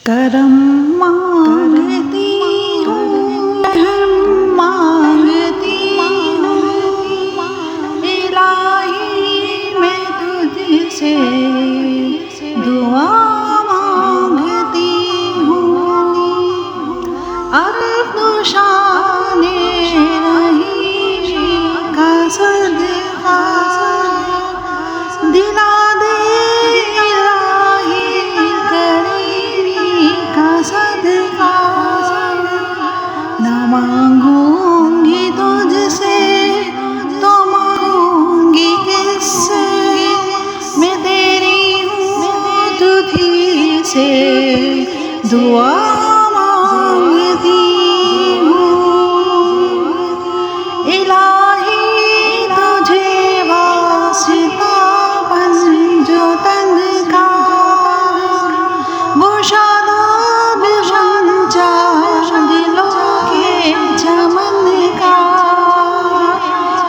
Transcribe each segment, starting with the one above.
کرم مانگتی ہوں، رحم مانگتی ہوں، الہی میں تجھ سے دعا مانگتی ہوں، عرض و شان رحیم کا صدقہ دلا دے الہی کریمی کا صدقہ، نہ مانگوں گی تجھ سے تو مانگوں گی کس سے، میں تیری ہوں تجھی سے دعا مانگتی ہوں، الہی تجھے واسطہ بن جو تن کا، وہ شاداب غنچہ دلوں کے چمن کا،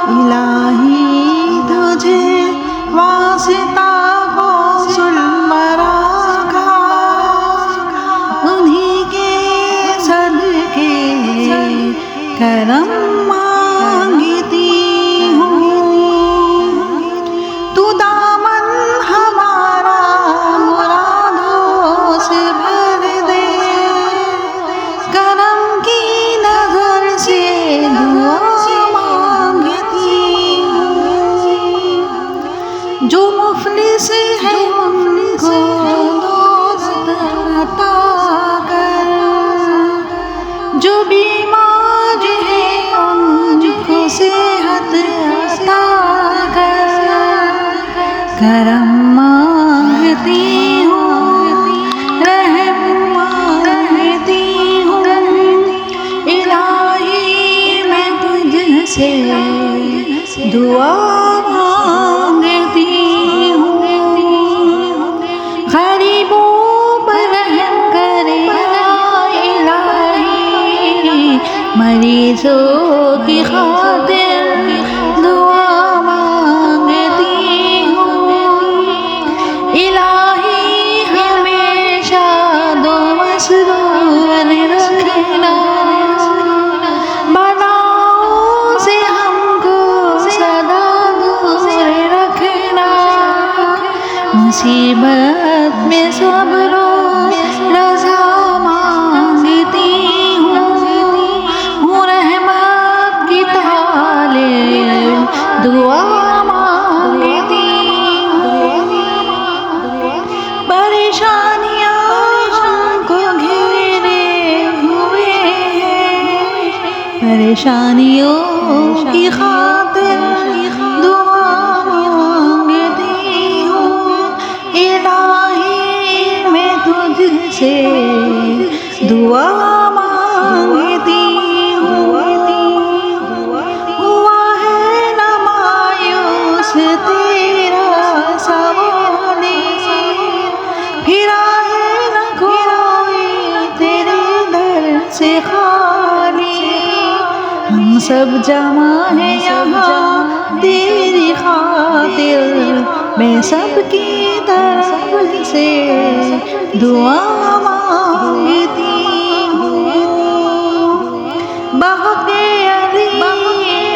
الہی تجھے واسطہ غوث الورا کا، انہی کے صدقے کرم مانگتی ہوں، تو دامن ہمارا مرادوں سے بھر دے، کرم کی نظر سے دعا مانگتی ہوں، جو مفلس ہے ان کو دولت عطا کر، جو بیمار ہے ان کو صحت عطا کر، کرم مانگتی ہوں، رحم مانگتی ہوں، الہی میں تجھ سے دعا مانگتی ہوں، غریبوں پر رحم کر یا الہی، مریضوں کی خاطر دعا مانگتی ہوں، الہی ہمیشہ دو مسرور رکھنا، بلاؤں سے ہم کو سدا دور رکھنا، مصیبت میں صبر و رضا مانگتی ہوں، رحمت کی طالب دعا مانگتی ہوں، پریشانیاں ہم کو گھیرے ہوئے ہیں، پریشانیوں کی خاطر دعا مانگتی ہوں، الہی میں تجھ سے دعا مانگتی ہوں، ہوا ہے نہ مایوس تیرا سوال، پھرا ہے نہ کوئی تیرے در سے خالی، ہم سب جمع ہیں یہاں تیری خاطر، میں سب کی طرف سے دعا مانگتی ہوں، بحق علی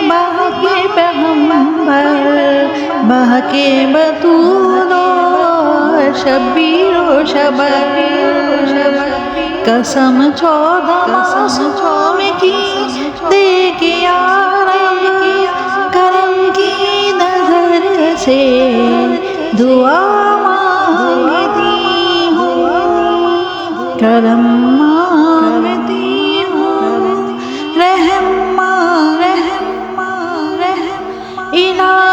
بحق پیغمبر بحق بطول و شبیر و شبر، قسم 14 معصوم کی دے کے یا رب، کرم کی نظر سے دعا مانگتی ہوں، کرم مانگتی ہوں، رحم الہی